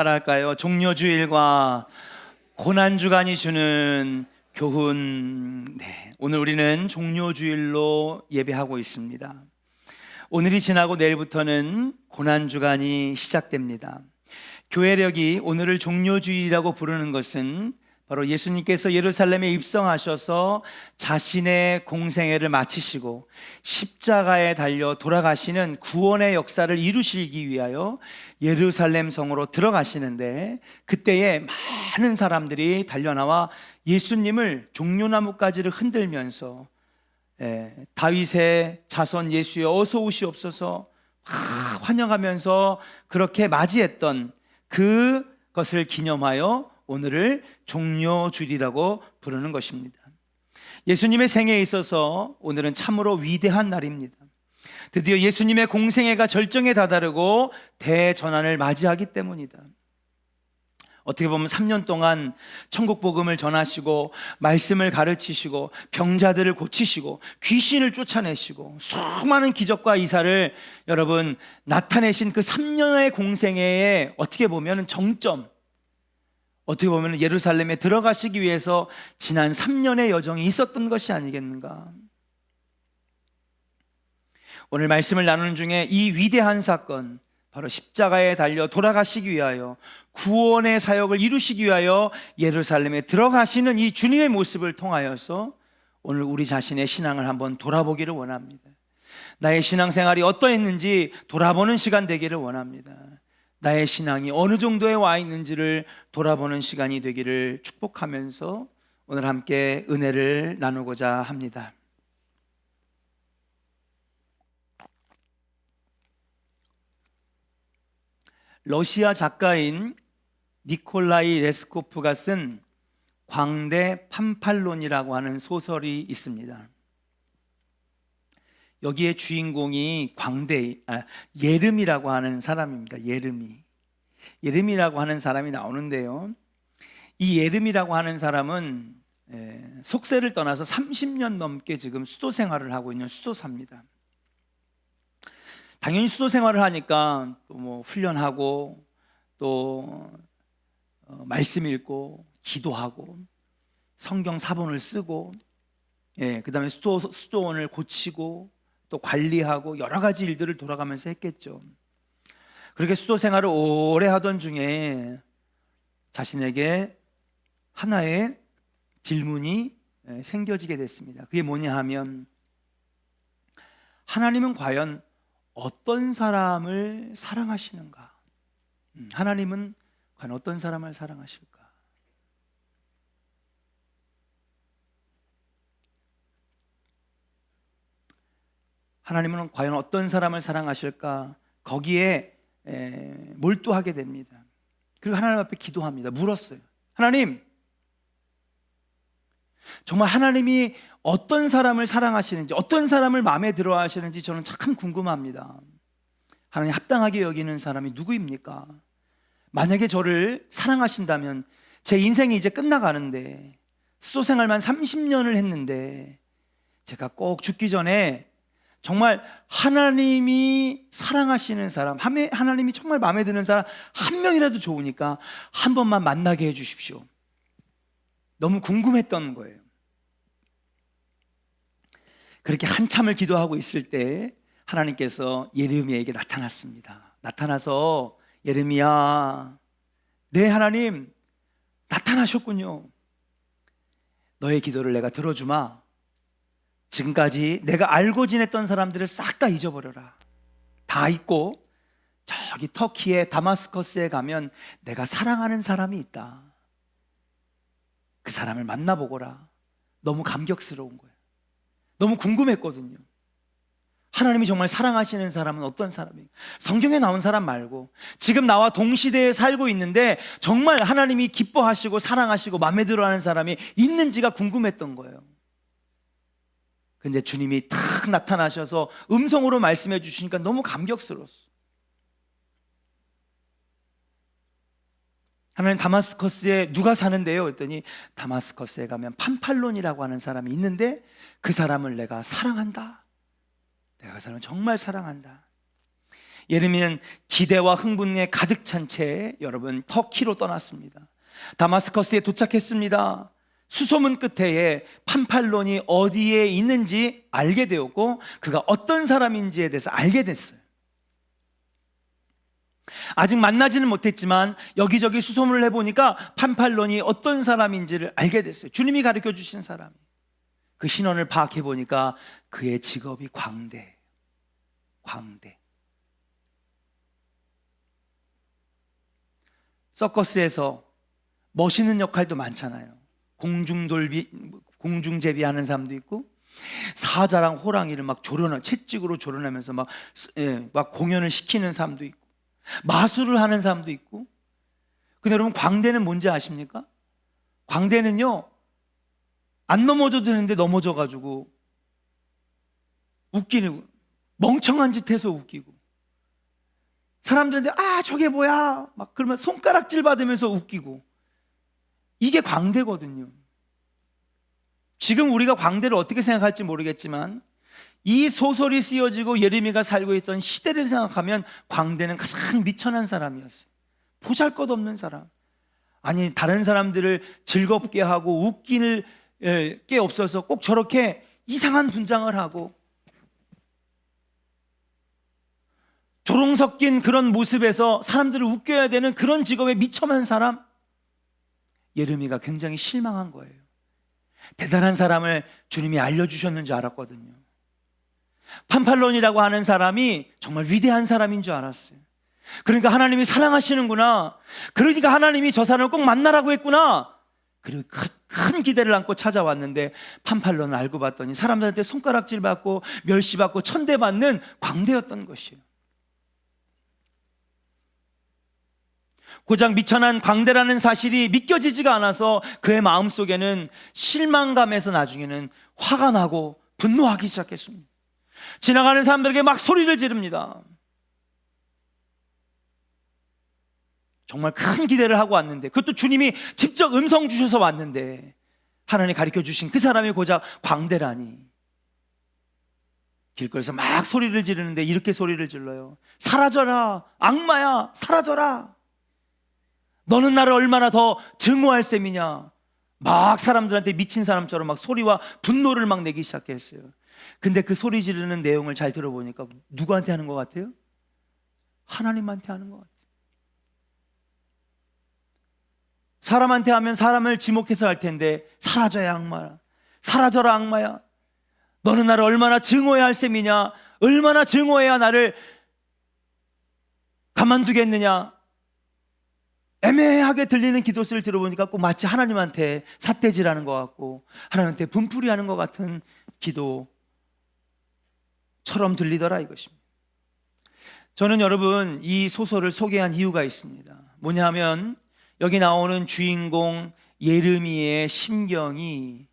할까요? 종료주일과 고난주간이 주는 교훈. 오늘 우리는 종료주일로 예배하고 있습니다. 오늘이 지나고 내일부터는 고난주간이 시작됩니다. 교회력이 오늘을 종료주일이라고 부르는 것은 바로 예수님께서 예루살렘에 입성하셔서 자신의 공생애를 마치시고 십자가에 달려 돌아가시는 구원의 역사를 이루시기 위하여 예루살렘 성으로 들어가시는데, 그때에 많은 사람들이 달려나와 예수님을 종려나무가지를 흔들면서 다윗의 자손 예수여 어서 오시옵소서 환영하면서 그렇게 맞이했던 그것을 기념하여 오늘을 종료주일이라고 부르는 것입니다. 예수님의 생애에 있어서 오늘은 참으로 위대한 날입니다. 드디어 예수님의 공생애가 절정에 다다르고 대전환을 맞이하기 때문이다. 어떻게 보면 3년 동안 천국 복음을 전하시고 말씀을 가르치시고 병자들을 고치시고 귀신을 쫓아내시고 수많은 기적과 이사를 여러분 나타내신 그 3년의 공생애의 어떻게 보면 정점, 어떻게 보면 예루살렘에 들어가시기 위해서 지난 3년의 여정이 있었던 것이 아니겠는가. 오늘 말씀을 나누는 중에 이 위대한 사건, 바로 십자가에 달려 돌아가시기 위하여 구원의 사역을 이루시기 위하여 예루살렘에 들어가시는 이 주님의 모습을 통하여서 오늘 우리 자신의 신앙을 한번 돌아보기를 원합니다. 나의 신앙생활이 어떠했는지 돌아보는 시간 되기를 원합니다. 나의 신앙이 어느 정도에 와 있는지를 돌아보는 시간이 되기를 축복하면서 오늘 함께 은혜를 나누고자 합니다. 러시아 작가인 니콜라이 레스코프가 쓴 광대 판팔론이라고 하는 소설이 있습니다. 여기에 주인공이 예름이라고 하는 사람입니다. 예름이라고 하는 사람이 나오는데요, 이 예름이라고 하는 사람은 속세를 떠나서 30년 넘게 지금 수도 생활을 하고 있는 수도사입니다. 당연히 수도 생활을 하니까 또 훈련하고 또 말씀 읽고 기도하고 성경 사본을 쓰고 그 다음에 수도원을 고치고 또 관리하고 여러 가지 일들을 돌아가면서 했겠죠. 그렇게 수도 생활을 오래 하던 중에 자신에게 하나의 질문이 생겨지게 됐습니다. 그게 뭐냐 하면, 하나님은 과연 어떤 사람을 사랑하시는가? 하나님은 과연 어떤 사람을 사랑하실까? 하나님은 과연 어떤 사람을 사랑하실까? 거기에 몰두하게 됩니다. 그리고 하나님 앞에 기도합니다. 물었어요. 하나님, 정말 하나님이 어떤 사람을 사랑하시는지, 어떤 사람을 마음에 들어 하시는지 저는 참 궁금합니다. 하나님 합당하게 여기는 사람이 누구입니까? 만약에 저를 사랑하신다면 제 인생이 이제 끝나가는데, 수도 생활만 30년을 했는데 제가 꼭 죽기 전에 정말 하나님이 사랑하시는 사람, 하나님이 정말 마음에 드는 사람 한 명이라도 좋으니까 한 번만 만나게 해주십시오. 너무 궁금했던 거예요. 그렇게 한참을 기도하고 있을 때 하나님께서 예레미야에게 나타났습니다. 나타나서, 예레미야, 네, 하나님 나타나셨군요. 너의 기도를 내가 들어주마. 지금까지 내가 알고 지냈던 사람들을 싹 다 잊어버려라. 다 잊고 저기 터키의 다마스커스에 가면 내가 사랑하는 사람이 있다. 그 사람을 만나보거라. 너무 감격스러운 거예요. 너무 궁금했거든요. 하나님이 정말 사랑하시는 사람은 어떤 사람이에요? 성경에 나온 사람 말고 지금 나와 동시대에 살고 있는데 정말 하나님이 기뻐하시고 사랑하시고 마음에 들어하는 사람이 있는지가 궁금했던 거예요. 근데 주님이 탁 나타나셔서 음성으로 말씀해 주시니까 너무 감격스러웠어. 하나님, 다마스커스에 누가 사는데요? 그랬더니 다마스커스에 가면 판팔론이라고 하는 사람이 있는데 그 사람을 내가 사랑한다. 내가 그 사람을 정말 사랑한다. 예레미야는 기대와 흥분에 가득 찬 채 여러분 터키로 떠났습니다. 다마스커스에 도착했습니다. 수소문 끝에 판팔론이 어디에 있는지 알게 되었고 그가 어떤 사람인지에 대해서 알게 됐어요. 아직 만나지는 못했지만 여기저기 수소문을 해보니까 판팔론이 어떤 사람인지를 알게 됐어요. 주님이 가르쳐 주신 사람. 그 신원을 파악해 보니까 그의 직업이 광대. 서커스에서 멋있는 역할도 많잖아요. 공중제비하는 사람도 있고, 사자랑 호랑이를 막 채찍으로 조련하면서 막 공연을 시키는 사람도 있고, 마술을 하는 사람도 있고. 근데 여러분, 광대는 뭔지 아십니까? 광대는요, 안 넘어져도 되는데 넘어져가지고 웃기는, 멍청한 짓 해서 웃기고, 사람들한테 저게 뭐야 막 그러면 손가락질 받으면서 웃기고, 이게 광대거든요. 지금 우리가 광대를 어떻게 생각할지 모르겠지만 이 소설이 쓰여지고 예레미야가 살고 있던 시대를 생각하면 광대는 가장 미천한 사람이었어요. 보잘것없는 사람. 아니, 다른 사람들을 즐겁게 하고 웃길 게 없어서 꼭 저렇게 이상한 분장을 하고 조롱 섞인 그런 모습에서 사람들을 웃겨야 되는 그런 직업에 미천한 사람. 예레미야가 굉장히 실망한 거예요. 대단한 사람을 주님이 알려주셨는 줄 알았거든요. 판팔론이라고 하는 사람이 정말 위대한 사람인 줄 알았어요. 그러니까 하나님이 사랑하시는구나. 그러니까 하나님이 저 사람을 꼭 만나라고 했구나. 그리고 큰 기대를 안고 찾아왔는데 판팔론을 알고 봤더니 사람들한테 손가락질 받고 멸시받고 천대받는 광대였던 것이에요. 고작 미천한 광대라는 사실이 믿겨지지가 않아서 그의 마음속에는 실망감에서 나중에는 화가 나고 분노하기 시작했습니다. 지나가는 사람들에게 막 소리를 지릅니다. 정말 큰 기대를 하고 왔는데, 그것도 주님이 직접 음성 주셔서 왔는데 하나님이 가르쳐 주신 그 사람이 고작 광대라니. 길거리에서 막 소리를 지르는데 이렇게 소리를 질러요. 사라져라, 악마야, 사라져라. 너는 나를 얼마나 더 증오할 셈이냐. 막 사람들한테 미친 사람처럼 막 소리와 분노를 막 내기 시작했어요. 근데 그 소리 지르는 내용을 잘 들어보니까 누구한테 하는 것 같아요? 하나님한테 하는 것 같아요. 사람한테 하면 사람을 지목해서 할 텐데, 사라져야 악마야, 사라져라 악마야. 너는 나를 얼마나 증오해야 할 셈이냐. 얼마나 증오해야 나를 가만두겠느냐. 애매하게 들리는 기도소리를 들어보니까 꼭 마치 하나님한테 삿대질하는 것 같고 하나님한테 분풀이하는 것 같은 기도처럼 들리더라 이것입니다. 저는 여러분 이 소설을 소개한 이유가 있습니다. 뭐냐 하면 여기 나오는 주인공 예레미야의 심경이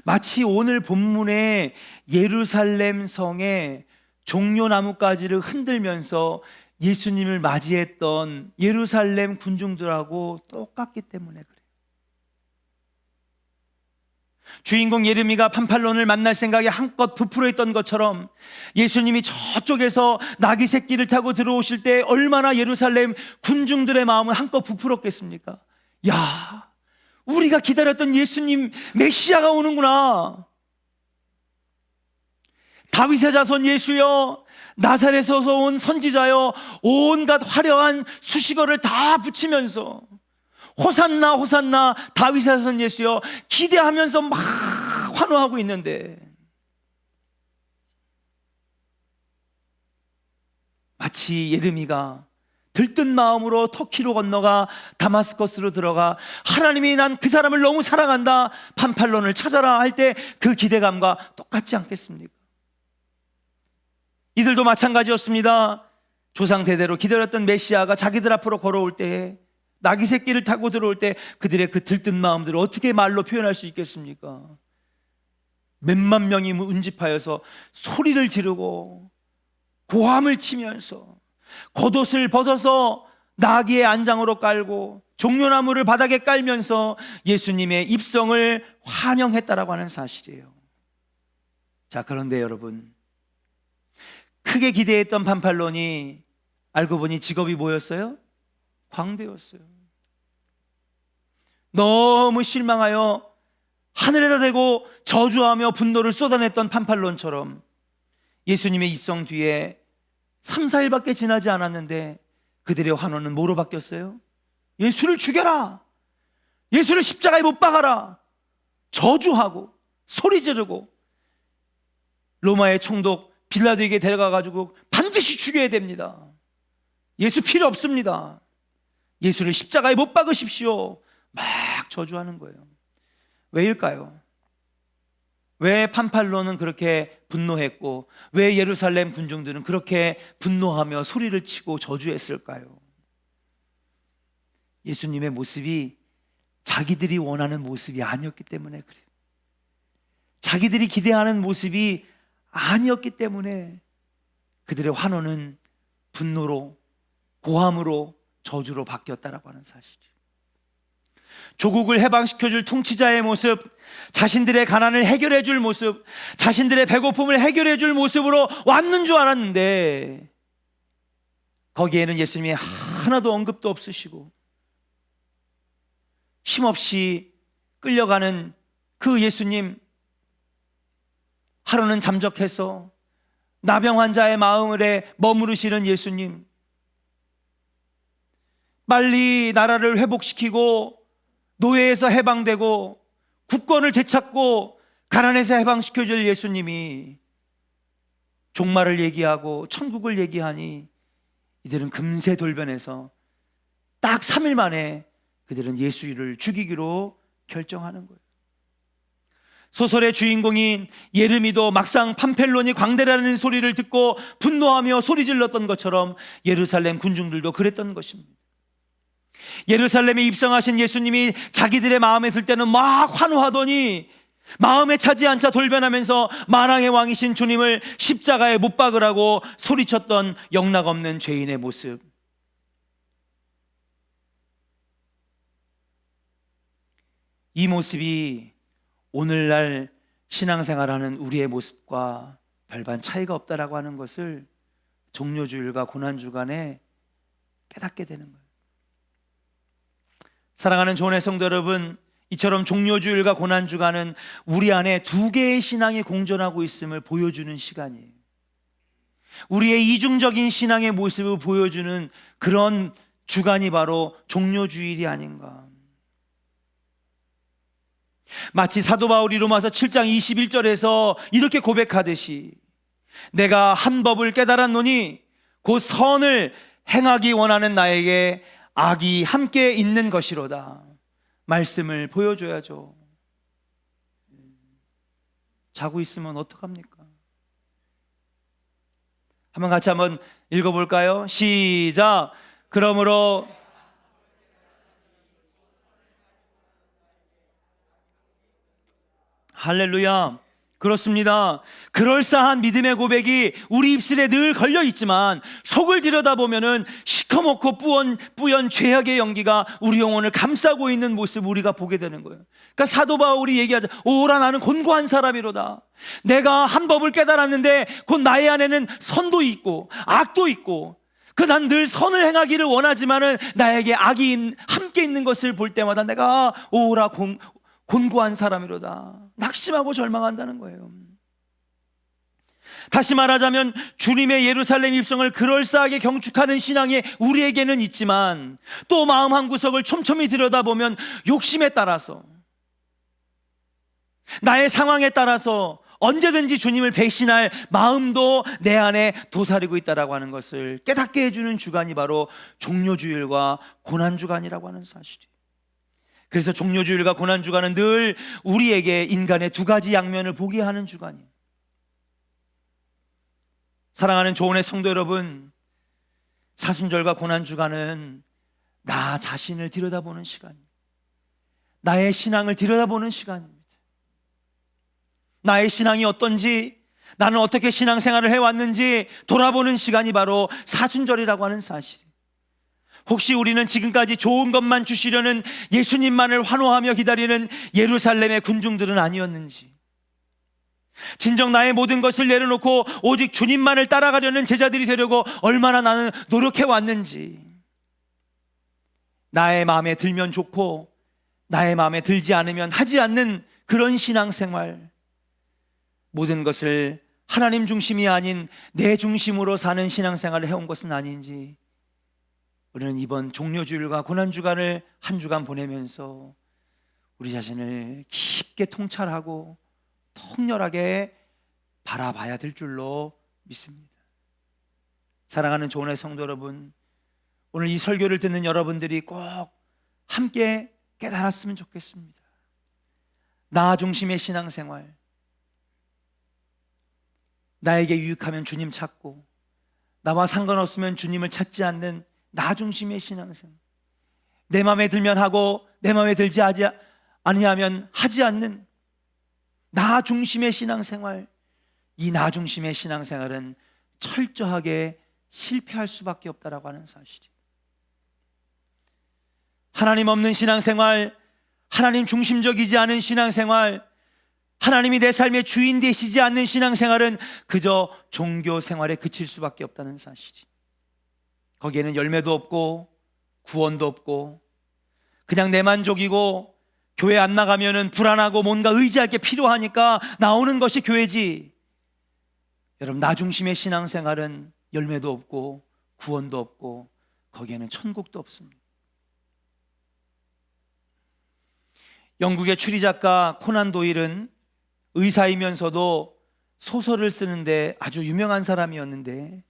마치 오늘 본문의 예루살렘 성의 종려나무가지를 흔들면서 예수님을 맞이했던 예루살렘 군중들하고 똑같기 때문에 그래요. 주인공 예레미야가 판팔론을 만날 생각에 한껏 부풀어 있던 것처럼 예수님이 저쪽에서 나귀 새끼를 타고 들어오실 때 얼마나 예루살렘 군중들의 마음은 한껏 부풀었겠습니까? 야, 우리가 기다렸던 예수님 메시아가 오는구나. 다윗의 자손 예수여, 나사렛에서 온 선지자여, 온갖 화려한 수식어를 다 붙이면서 호산나 호산나 다윗의 자손 예수여 기대하면서 막 환호하고 있는데, 마치 예레미야가 들뜬 마음으로 터키로 건너가 다마스커스로 들어가 하나님이 난 그 사람을 너무 사랑한다, 판팔론을 찾아라 할 때 그 기대감과 똑같지 않겠습니까? 이들도 마찬가지였습니다. 조상 대대로 기다렸던 메시아가 자기들 앞으로 걸어올 때, 나귀 새끼를 타고 들어올 때 그들의 그 들뜬 마음들을 어떻게 말로 표현할 수 있겠습니까? 몇만 명이 운집하여서 소리를 지르고 고함을 치면서 겉옷을 벗어서 나귀의 안장으로 깔고 종려나무를 바닥에 깔면서 예수님의 입성을 환영했다라고 하는 사실이에요. 자, 그런데 여러분, 크게 기대했던 판팔론이 알고 보니 직업이 뭐였어요? 광대였어요. 너무 실망하여 하늘에다 대고 저주하며 분노를 쏟아냈던 판팔론처럼 예수님의 입성 뒤에 3, 4일밖에 지나지 않았는데 그들의 환호는 뭐로 바뀌었어요? 예수를 죽여라! 예수를 십자가에 못 박아라! 저주하고 소리 지르고 로마의 총독 빌라도에게 데려가가지고 반드시 죽여야 됩니다. 예수 필요 없습니다. 예수를 십자가에 못 박으십시오. 막 저주하는 거예요. 왜일까요? 왜 판팔론은 그렇게 분노했고 왜 예루살렘 군중들은 그렇게 분노하며 소리를 치고 저주했을까요? 예수님의 모습이 자기들이 원하는 모습이 아니었기 때문에 그래요. 자기들이 기대하는 모습이 아니었기 때문에 그들의 환호는 분노로, 고함으로, 저주로 바뀌었다라고 하는 사실이에요. 조국을 해방시켜줄 통치자의 모습, 자신들의 가난을 해결해줄 모습, 자신들의 배고픔을 해결해줄 모습으로 왔는 줄 알았는데 거기에는 예수님이 하나도 언급도 없으시고 힘없이 끌려가는 그 예수님, 하루는 잠적해서 나병 환자의 마음에 머무르시는 예수님, 빨리 나라를 회복시키고 노예에서 해방되고 국권을 되찾고 가난에서 해방시켜줄 예수님이 종말을 얘기하고 천국을 얘기하니 이들은 금세 돌변해서 딱 3일 만에 그들은 예수를 죽이기로 결정하는 거예요. 소설의 주인공인 예레미도 막상 판펠론이 광대라는 소리를 듣고 분노하며 소리 질렀던 것처럼 예루살렘 군중들도 그랬던 것입니다. 예루살렘에 입성하신 예수님이 자기들의 마음에 들 때는 막 환호하더니 마음에 차지 않자 돌변하면서 만왕의 왕이신 주님을 십자가에 못 박으라고 소리쳤던 영락없는 죄인의 모습, 이 모습이 오늘날 신앙생활하는 우리의 모습과 별반 차이가 없다라고 하는 것을 종료주일과 고난주간에 깨닫게 되는 거예요. 사랑하는 조은의 성도 여러분, 이처럼 종료주일과 고난주간은 우리 안에 두 개의 신앙이 공존하고 있음을 보여주는 시간이에요. 우리의 이중적인 신앙의 모습을 보여주는 그런 주간이 바로 종료주일이 아닌가. 마치 사도 바울이 로마서 7장 21절에서 이렇게 고백하듯이 내가 한 법을 깨달았노니 곧 선을 행하기 원하는 나에게 악이 함께 있는 것이로다. 말씀을 보여줘야죠. 자고 있으면 어떡합니까? 같이 한번 읽어볼까요? 시작. 그러므로 할렐루야. 그렇습니다. 그럴싸한 믿음의 고백이 우리 입술에 늘 걸려 있지만 속을 들여다보면은 시커멓고 뿌연 죄악의 연기가 우리 영혼을 감싸고 있는 모습 우리가 보게 되는 거예요. 그러니까 사도 바울이 얘기하자. 오라 나는 곤고한 사람이로다. 내가 한 법을 깨달았는데 곧 나의 안에는 선도 있고 악도 있고 난 늘 선을 행하기를 원하지만은 나에게 악이 함께 있는 것을 볼 때마다 내가 오라 곤고한 사람이로다. 낙심하고 절망한다는 거예요. 다시 말하자면 주님의 예루살렘 입성을 그럴싸하게 경축하는 신앙이 우리에게는 있지만 또 마음 한구석을 촘촘히 들여다보면 욕심에 따라서 나의 상황에 따라서 언제든지 주님을 배신할 마음도 내 안에 도사리고 있다라고 하는 것을 깨닫게 해주는 주간이 바로 종료주일과 고난주간이라고 하는 사실이에요. 그래서 종료주일과 고난주간은 늘 우리에게 인간의 두 가지 양면을 보게 하는 주간이에요. 사랑하는 조은의 성도 여러분, 사순절과 고난주간은 나 자신을 들여다보는 시간입니다. 나의 신앙을 들여다보는 시간입니다. 나의 신앙이 어떤지, 나는 어떻게 신앙생활을 해왔는지 돌아보는 시간이 바로 사순절이라고 하는 사실이에요. 혹시 우리는 지금까지 좋은 것만 주시려는 예수님만을 환호하며 기다리는 예루살렘의 군중들은 아니었는지, 진정 나의 모든 것을 내려놓고 오직 주님만을 따라가려는 제자들이 되려고 얼마나 나는 노력해 왔는지, 나의 마음에 들면 좋고 나의 마음에 들지 않으면 하지 않는 그런 신앙생활, 모든 것을 하나님 중심이 아닌 내 중심으로 사는 신앙생활을 해온 것은 아닌지, 우리는 이번 종료주일과 고난주간을 한 주간 보내면서 우리 자신을 깊게 통찰하고 통렬하게 바라봐야 될 줄로 믿습니다. 사랑하는 조은의 성도 여러분, 오늘 이 설교를 듣는 여러분들이 꼭 함께 깨달았으면 좋겠습니다. 나 중심의 신앙생활, 나에게 유익하면 주님 찾고 나와 상관없으면 주님을 찾지 않는 나 중심의 신앙생활, 내 마음에 들면 하고 내 마음에 들지 아니하면 하지 않는 나 중심의 신앙생활, 이 나 중심의 신앙생활은 철저하게 실패할 수밖에 없다라고 하는 사실이에요. 하나님 없는 신앙생활, 하나님 중심적이지 않은 신앙생활, 하나님이 내 삶의 주인 되시지 않는 신앙생활은 그저 종교 생활에 그칠 수밖에 없다는 사실이. 거기에는 열매도 없고 구원도 없고 그냥 내 만족이고, 교회 안 나가면은 불안하고 뭔가 의지할 게 필요하니까 나오는 것이 교회지. 여러분, 나 중심의 신앙생활은 열매도 없고 구원도 없고 거기에는 천국도 없습니다. 영국의 추리작가 코난 도일은 의사이면서도 소설을 쓰는데 아주 유명한 사람이었는데,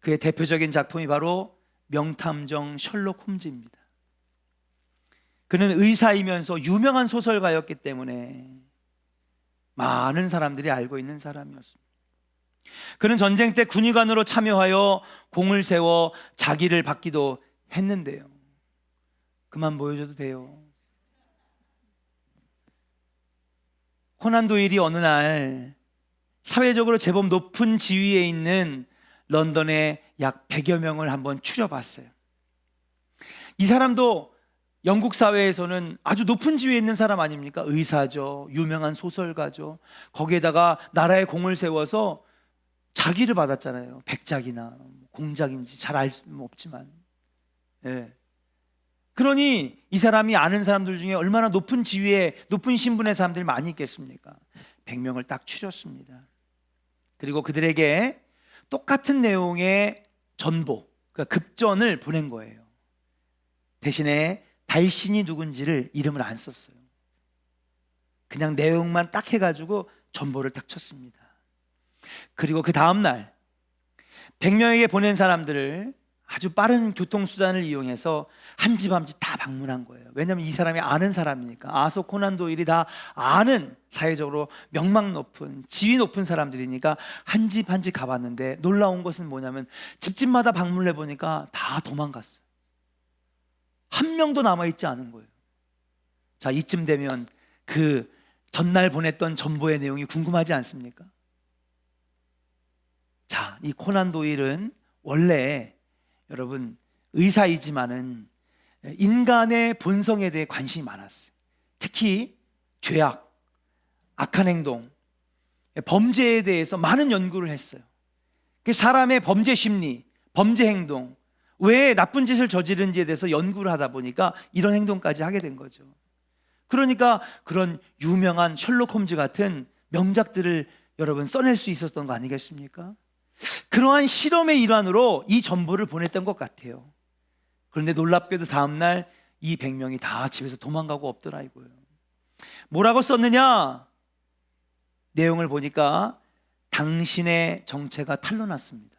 그의 대표적인 작품이 바로 명탐정 셜록 홈즈입니다. 그는 의사이면서 유명한 소설가였기 때문에 많은 사람들이 알고 있는 사람이었습니다. 그는 전쟁 때 군의관으로 참여하여 공을 세워 자기를 받기도 했는데요, 그만 보여줘도 돼요. 코난 도일이 어느 날 사회적으로 제법 높은 지위에 있는 런던의 약 100여 명을 한번 추려봤어요. 이 사람도 영국 사회에서는 아주 높은 지위에 있는 사람 아닙니까? 의사죠, 유명한 소설가죠. 거기에다가 나라의 공을 세워서 자기를 받았잖아요. 백작이나 공작인지 잘 알 수는 없지만, 예. 그러니 이 사람이 아는 사람들 중에 얼마나 높은 지위에 높은 신분의 사람들이 많이 있겠습니까? 100명을 딱 추렸습니다. 그리고 그들에게 똑같은 내용의 전보, 그러니까 급전을 보낸 거예요. 대신에 발신이 누군지를 이름을 안 썼어요. 그냥 내용만 딱 해가지고 전보를 딱 쳤습니다. 그리고 그 다음날 100명에게 보낸 사람들을 아주 빠른 교통수단을 이용해서 한 집 한 집 다 방문한 거예요. 왜냐하면 이 사람이 아는 사람이니까. 아서 코난 도일이 다 아는, 사회적으로 명망 높은, 지위 높은 사람들이니까 한 집 한 집 가봤는데, 놀라운 것은 뭐냐면 집집마다 방문을 해보니까 다 도망갔어요. 한 명도 남아있지 않은 거예요. 자, 이쯤 되면 그 전날 보냈던 전보의 내용이 궁금하지 않습니까? 자, 이 코난 도일은 원래 여러분 의사이지만은 인간의 본성에 대해 관심이 많았어요. 특히 죄악, 악한 행동, 범죄에 대해서 많은 연구를 했어요. 사람의 범죄 심리, 범죄 행동, 왜 나쁜 짓을 저지른지에 대해서 연구를 하다 보니까 이런 행동까지 하게 된 거죠. 그러니까 그런 유명한 셜록 홈즈 같은 명작들을 여러분 써낼 수 있었던 거 아니겠습니까? 그러한 실험의 일환으로 이 전보를 보냈던 것 같아요. 그런데 놀랍게도 다음날 이 100명이 다 집에서 도망가고 없더라고요. 뭐라고 썼느냐? 내용을 보니까 당신의 정체가 탄로났습니다.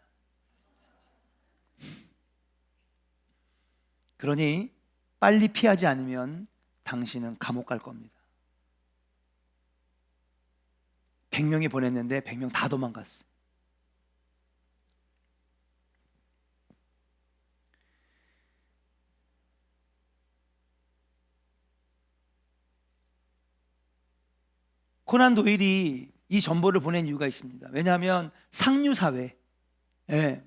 그러니 빨리 피하지 않으면 당신은 감옥 갈 겁니다. 100명이 보냈는데 100명 다 도망갔어요. 코난 도일이 이 전보를 보낸 이유가 있습니다. 왜냐하면 상류사회,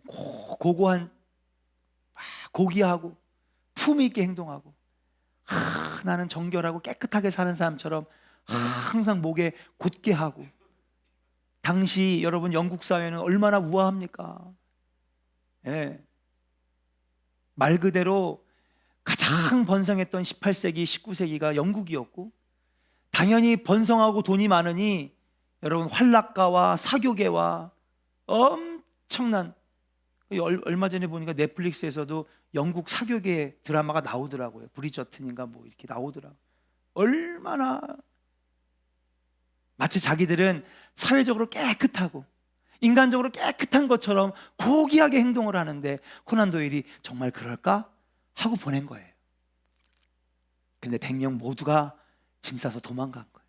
고고한, 고귀하고 품위 있게 행동하고, 나는 정결하고 깨끗하게 사는 사람처럼 항상 목에 곧게 하고, 당시 여러분 영국 사회는 얼마나 우아합니까? 예. 말 그대로 가장 번성했던 18세기, 19세기가 영국이었고, 당연히 번성하고 돈이 많으니 여러분 환락가와 사교계와 엄청난, 얼마 전에 보니까 넷플릭스에서도 영국 사교계 드라마가 나오더라고요. 브리저튼인가 뭐 이렇게 나오더라고요. 얼마나 마치 자기들은 사회적으로 깨끗하고 인간적으로 깨끗한 것처럼 고귀하게 행동을 하는데, 코난 도일이 정말 그럴까? 하고 보낸 거예요. 근데 100명 모두가 짐 싸서 도망간 거예요.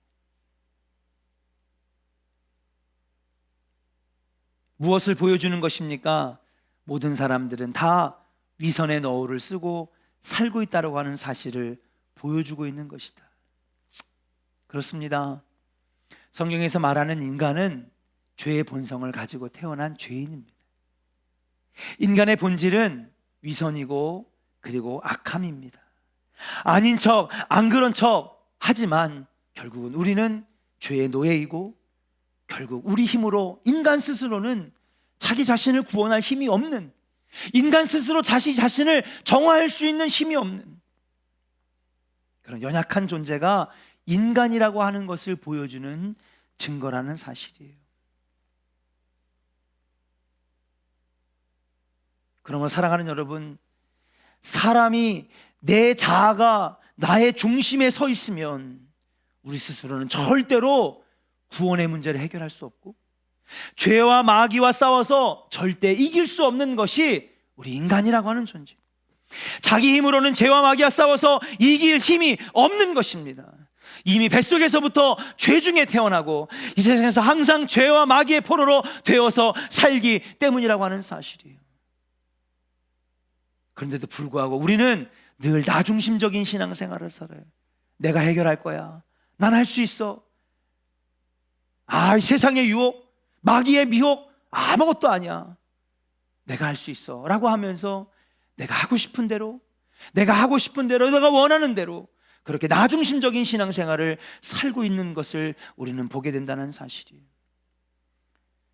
무엇을 보여주는 것입니까? 모든 사람들은 다 위선의 너울을 쓰고 살고 있다고 하는 사실을 보여주고 있는 것이다. 그렇습니다. 성경에서 말하는 인간은 죄의 본성을 가지고 태어난 죄인입니다. 인간의 본질은 위선이고 그리고 악함입니다. 아닌 척, 안 그런 척 하지만 결국은 우리는 죄의 노예이고, 결국 우리 힘으로, 인간 스스로는 자기 자신을 구원할 힘이 없는, 인간 스스로 자기 자신을 정화할 수 있는 힘이 없는 그런 연약한 존재가 인간이라고 하는 것을 보여주는 증거라는 사실이에요. 그러므로 사랑하는 여러분, 사람이 내 자아가 나의 중심에 서 있으면 우리 스스로는 절대로 구원의 문제를 해결할 수 없고, 죄와 마귀와 싸워서 절대 이길 수 없는 것이 우리 인간이라고 하는 존재. 자기 힘으로는 죄와 마귀와 싸워서 이길 힘이 없는 것입니다. 이미 뱃속에서부터 죄 중에 태어나고 이 세상에서 항상 죄와 마귀의 포로로 되어서 살기 때문이라고 하는 사실이에요. 그런데도 불구하고 우리는 늘 나중심적인 신앙생활을 살아요. 내가 해결할 거야. 난 할 수 있어. 이 세상의 유혹, 마귀의 미혹 아무것도 아니야. 내가 할 수 있어 라고 하면서 내가 하고 싶은 대로, 내가 원하는 대로 그렇게 나중심적인 신앙생활을 살고 있는 것을 우리는 보게 된다는 사실이에요.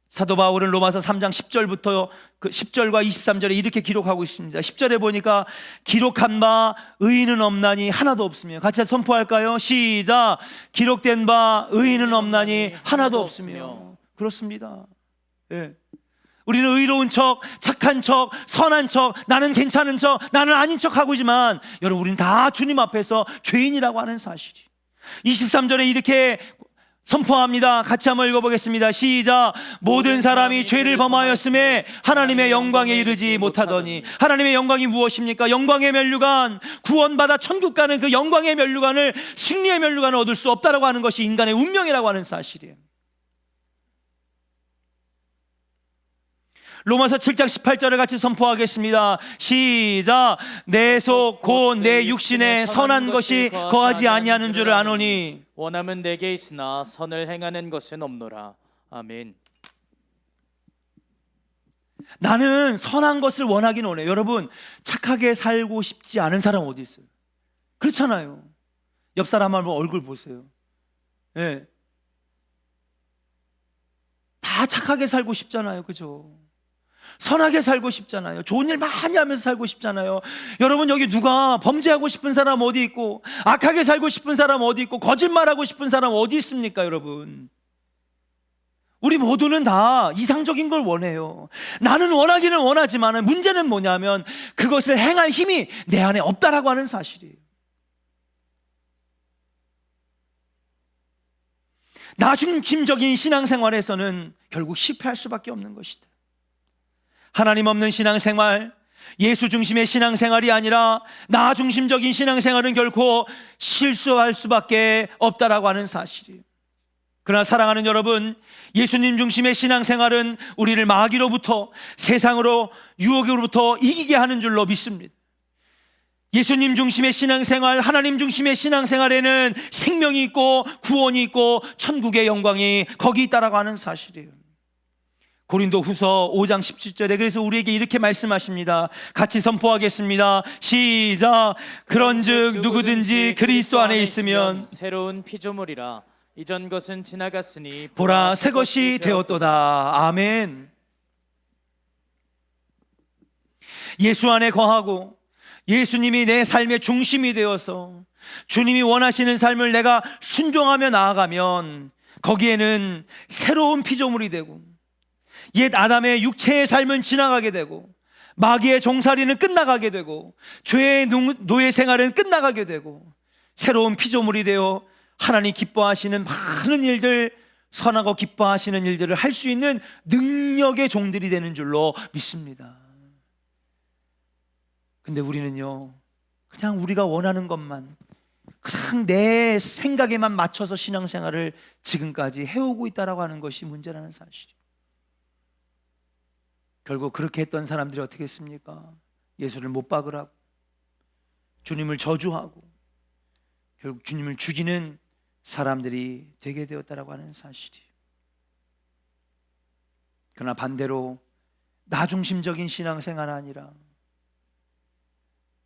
사도 바울은 로마서 3장 10절부터 10절과 23절에 이렇게 기록하고 있습니다. 10절에 보니까 기록한 바 의인은 없나니 하나도 없으며, 같이 선포할까요? 시작. 기록된 바 의인은 없나니 하나도 없으며. 그렇습니다. 예. 우리는 의로운 척, 착한 척, 선한 척, 나는 괜찮은 척, 나는 아닌 척 하고지만 여러분, 우리는 다 주님 앞에서 죄인이라고 하는 사실이. 23절에 이렇게 선포합니다. 같이 한번 읽어보겠습니다. 시작. 모든 사람이 죄를 범하였음에 하나님의 영광에 이르지 못하더니. 하나님의 영광이 무엇입니까? 영광의 면류관, 구원받아 천국 가는 그 영광의 면류관을, 승리의 면류관을 얻을 수 없다라고 하는 것이 인간의 운명이라고 하는 사실이에요. 로마서 7장 18절을 같이 선포하겠습니다. 시작. 내 속 곧 내 육신에 선한 것이 거하지 아니하는 줄을 아노니. 원함은 내게 있으나 선을 행하는 것은 없노라. 아멘. 나는 선한 것을 원하긴 원해요. 여러분, 착하게 살고 싶지 않은 사람 어디 있어요? 그렇잖아요. 옆 사람 한번 얼굴 보세요. 네. 다 착하게 살고 싶잖아요. 그죠? 선하게 살고 싶잖아요. 좋은 일 많이 하면서 살고 싶잖아요. 여러분, 여기 누가 범죄하고 싶은 사람 어디 있고, 악하게 살고 싶은 사람 어디 있고, 거짓말하고 싶은 사람 어디 있습니까? 여러분, 우리 모두는 다 이상적인 걸 원해요. 나는 원하기는 원하지만 문제는 뭐냐면 그것을 행할 힘이 내 안에 없다라고 하는 사실이에요. 나중심적인 신앙생활에서는 결국 실패할 수밖에 없는 것이다. 하나님 없는 신앙생활, 예수 중심의 신앙생활이 아니라 나 중심적인 신앙생활은 결코 실수할 수밖에 없다라고 하는 사실이에요. 그러나 사랑하는 여러분, 예수님 중심의 신앙생활은 우리를 마귀로부터, 세상으로, 유혹으로부터 이기게 하는 줄로 믿습니다. 예수님 중심의 신앙생활, 하나님 중심의 신앙생활에는 생명이 있고 구원이 있고 천국의 영광이 거기 있다라고 하는 사실이에요. 고린도후서 5장 17절에 그래서 우리에게 이렇게 말씀하십니다. 같이 선포하겠습니다. 시작. 그런즉 누구든지 그리스도 안에 있으면 새로운 피조물이라. 이전 것은 지나갔으니 보라 새 것이 되었도다. 아멘. 예수 안에 거하고 예수님이 내 삶의 중심이 되어서 주님이 원하시는 삶을 내가 순종하며 나아가면 거기에는 새로운 피조물이 되고 옛 아담의 육체의 삶은 지나가게 되고 마귀의 종살이는 끝나가게 되고 죄의 노예 생활은 끝나가게 되고 새로운 피조물이 되어 하나님 기뻐하시는 많은 일들, 선하고 기뻐하시는 일들을 할 수 있는 능력의 종들이 되는 줄로 믿습니다. 근데 우리는요, 그냥 우리가 원하는 것만, 그냥 내 생각에만 맞춰서 신앙생활을 지금까지 해오고 있다라고 하는 것이 문제라는 사실이에요. 결국 그렇게 했던 사람들이 어떻게 했습니까? 예수를 못 박으라고, 주님을 저주하고 결국 주님을 죽이는 사람들이 되게 되었다라고 하는 사실이에요. 그러나 반대로 나 중심적인 신앙생활 아니라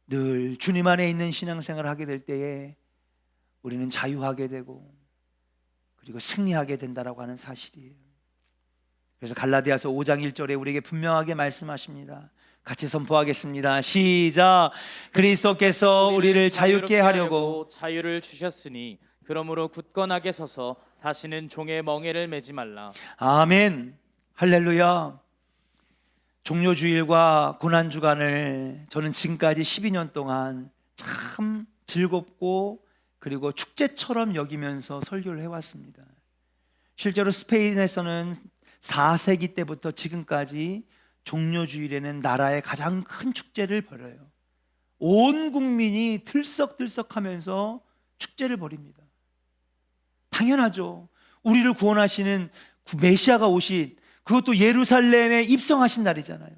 늘 주님 안에 있는 신앙생활을 하게 될 때에 우리는 자유하게 되고 그리고 승리하게 된다라고 하는 사실이에요. 그래서 갈라디아서 5장 1절에 우리에게 분명하게 말씀하십니다. 같이 선포하겠습니다. 시작. 그리스도께서 우리를 자유케 하려고 자유를 주셨으니 그러므로 굳건하게 서서 다시는 종의 멍에를 매지 말라. 아멘. 할렐루야. 종료주일과 고난주간을 저는 지금까지 12년 동안 참 즐겁고 그리고 축제처럼 여기면서 설교를 해왔습니다. 실제로 스페인에서는 4세기 때부터 지금까지 종료주일에는 나라의 가장 큰 축제를 벌여요. 온 국민이 들썩들썩하면서 축제를 벌입니다. 당연하죠. 우리를 구원하시는 메시아가 오신, 그것도 예루살렘에 입성하신 날이잖아요.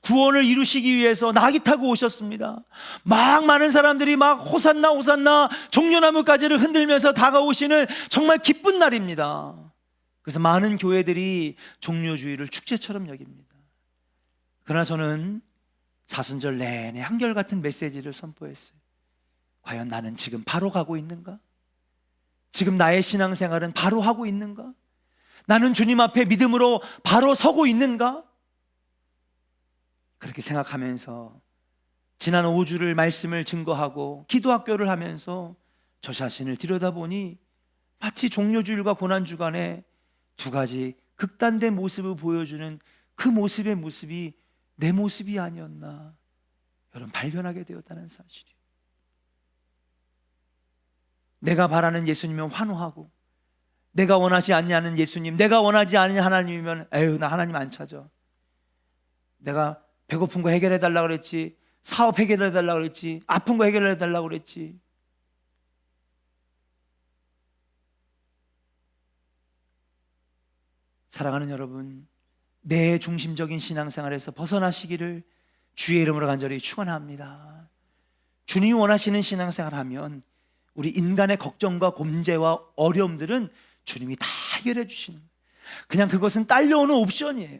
구원을 이루시기 위해서 낙이 타고 오셨습니다. 막 많은 사람들이 막 호산나 호산나 종려나무 가지를 흔들면서 다가오시는 정말 기쁜 날입니다. 그래서 많은 교회들이 종료주일을 축제처럼 여깁니다. 그러나 저는 사순절 내내 한결같은 메시지를 선포했어요. 과연 나는 지금 바로 가고 있는가? 지금 나의 신앙생활은 바로 하고 있는가? 나는 주님 앞에 믿음으로 바로 서고 있는가? 그렇게 생각하면서 지난 5주를 말씀을 증거하고 기도학교를 하면서 저 자신을 들여다보니 마치 종료주일과 고난주간에 두 가지 극단된 모습을 보여주는 그 모습의 모습이 내 모습이 아니었나 여러분 발견하게 되었다는 사실이에요. 내가 바라는 예수님은 환호하고 내가 원하지 않냐는 예수님, 내가 원하지 않는 하나님이면 에휴 나 하나님 안 찾아. 내가 배고픈 거 해결해 달라고 그랬지, 사업 해결해 달라고 그랬지, 아픈 거 해결해 달라고 그랬지. 사랑하는 여러분, 내 중심적인 신앙생활에서 벗어나시기를 주의 이름으로 간절히 축원합니다. 주님이 원하시는 신앙생활하면 우리 인간의 걱정과 문제와 어려움들은 주님이 다 해결해 주시는, 그냥 그것은 딸려오는 옵션이에요.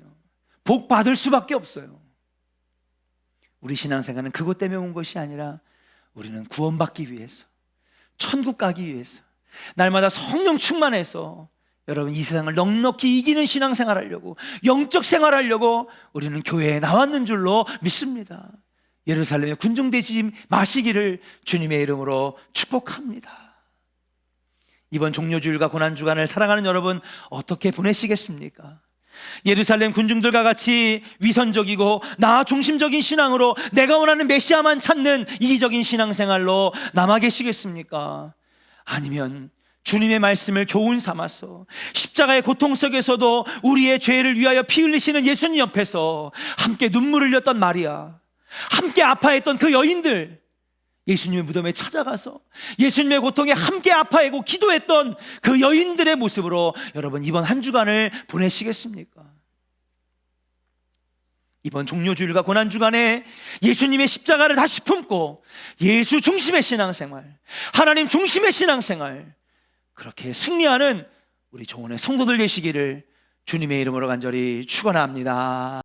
복 받을 수밖에 없어요. 우리 신앙생활은 그것 때문에 온 것이 아니라 우리는 구원받기 위해서, 천국 가기 위해서, 날마다 성령 충만해서 여러분 이 세상을 넉넉히 이기는 신앙생활 하려고, 영적 생활 하려고 우리는 교회에 나왔는 줄로 믿습니다. 예루살렘에 군중되지 마시기를 주님의 이름으로 축복합니다. 이번 종료주일과 고난주간을 사랑하는 여러분 어떻게 보내시겠습니까? 예루살렘 군중들과 같이 위선적이고 나 중심적인 신앙으로 내가 원하는 메시아만 찾는 이기적인 신앙생활로 남아 계시겠습니까? 아니면 주님의 말씀을 교훈 삼아서 십자가의 고통 속에서도 우리의 죄를 위하여 피 흘리시는 예수님 옆에서 함께 눈물을 흘렸던 마리아, 함께 아파했던 그 여인들, 예수님의 무덤에 찾아가서 예수님의 고통에 함께 아파하고 기도했던 그 여인들의 모습으로 여러분 이번 한 주간을 보내시겠습니까? 이번 종료주일과 고난주간에 예수님의 십자가를 다시 품고 예수 중심의 신앙생활, 하나님 중심의 신앙생활, 그렇게 승리하는 우리 조원의 성도들 되시기를 주님의 이름으로 간절히 축원합니다.